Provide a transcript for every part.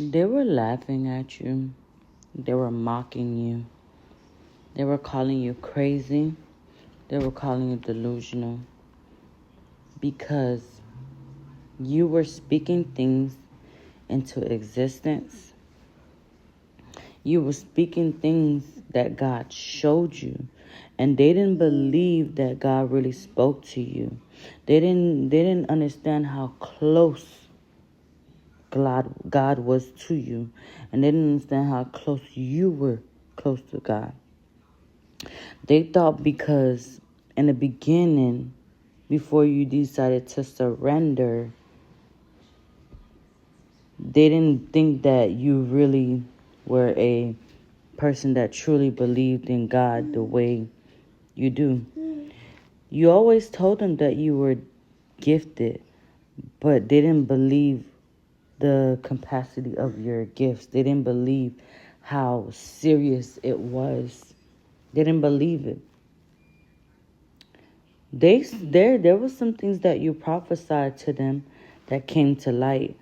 They were laughing at you. They were mocking you. They were calling you crazy. They were calling you delusional. Because you were speaking things into existence. You were speaking things that God showed you. And they didn't believe that God really spoke to you. They didn't understand how close God was to you. And they didn't understand how close you were close to God. They thought because in the beginning, before you decided to surrender, they didn't think that you really were a person that truly believed in God the way you do. You always told them that you were gifted, but they didn't believe the capacity of your gifts. They didn't believe how serious it was. They didn't believe it. There was some things that you prophesied to them that came to light,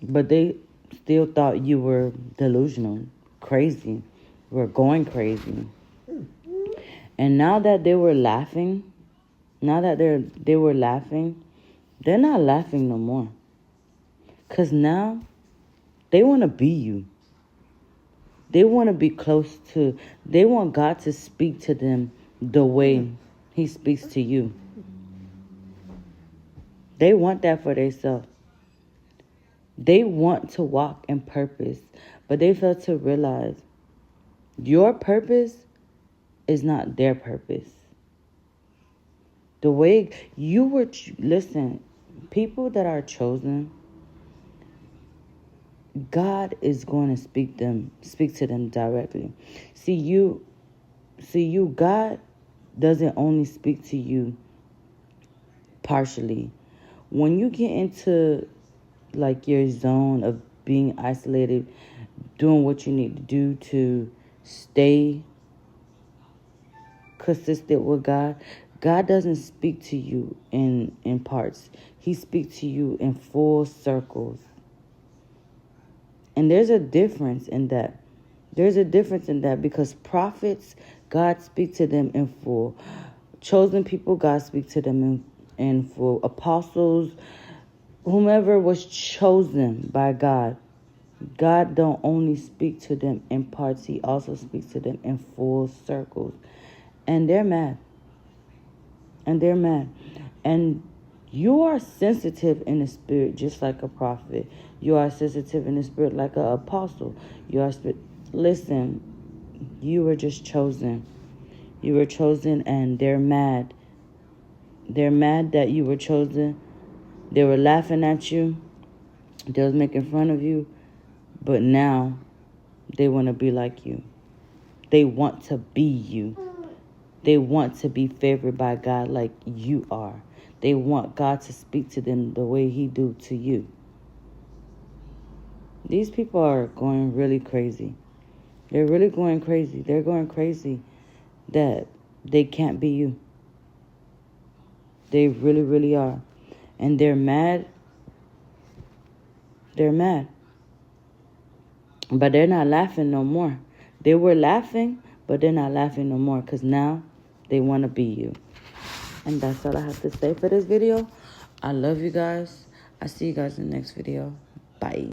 but they still thought you were delusional, crazy, were going crazy. And now that they were laughing, they're not laughing no more. Because now they want to be you. They want to be close to, they want God to speak to them the way he speaks to you. They want that for themselves. They want to walk in purpose, but they fail to realize your purpose is not their purpose. The way you were, listen, people that are chosen, God is going to speak to them directly. See, God doesn't only speak to you partially. When you get into like your zone of being isolated, doing what you need to do to stay consistent with God, God doesn't speak to you in parts. He speaks to you in full circles. And there's a difference in that. There's a difference in that because prophets, God speaks to them in full. Chosen people, God speaks to them in full. Apostles, whomever was chosen by God, God don't only speak to them in parts. He also speaks to them in full circles. And they're mad. And you are sensitive in the spirit just like a prophet. You are sensitive in the spirit like an apostle. Listen, you were just chosen. You were chosen and they're mad. They're mad that you were chosen. They were laughing at you. They was making fun of you. But now they want to be like you. They want to be you. They want to be favored by God like you are. They want God to speak to them the way he do to you. These people are going really crazy. They're really going crazy. They're going crazy that they can't be you. They really, really are. And they're mad. They're mad. But they're not laughing no more. They were laughing, but they're not laughing no more because now they want to be you. And that's all I have to say for this video. I love you guys. I see you guys in the next video. Bye.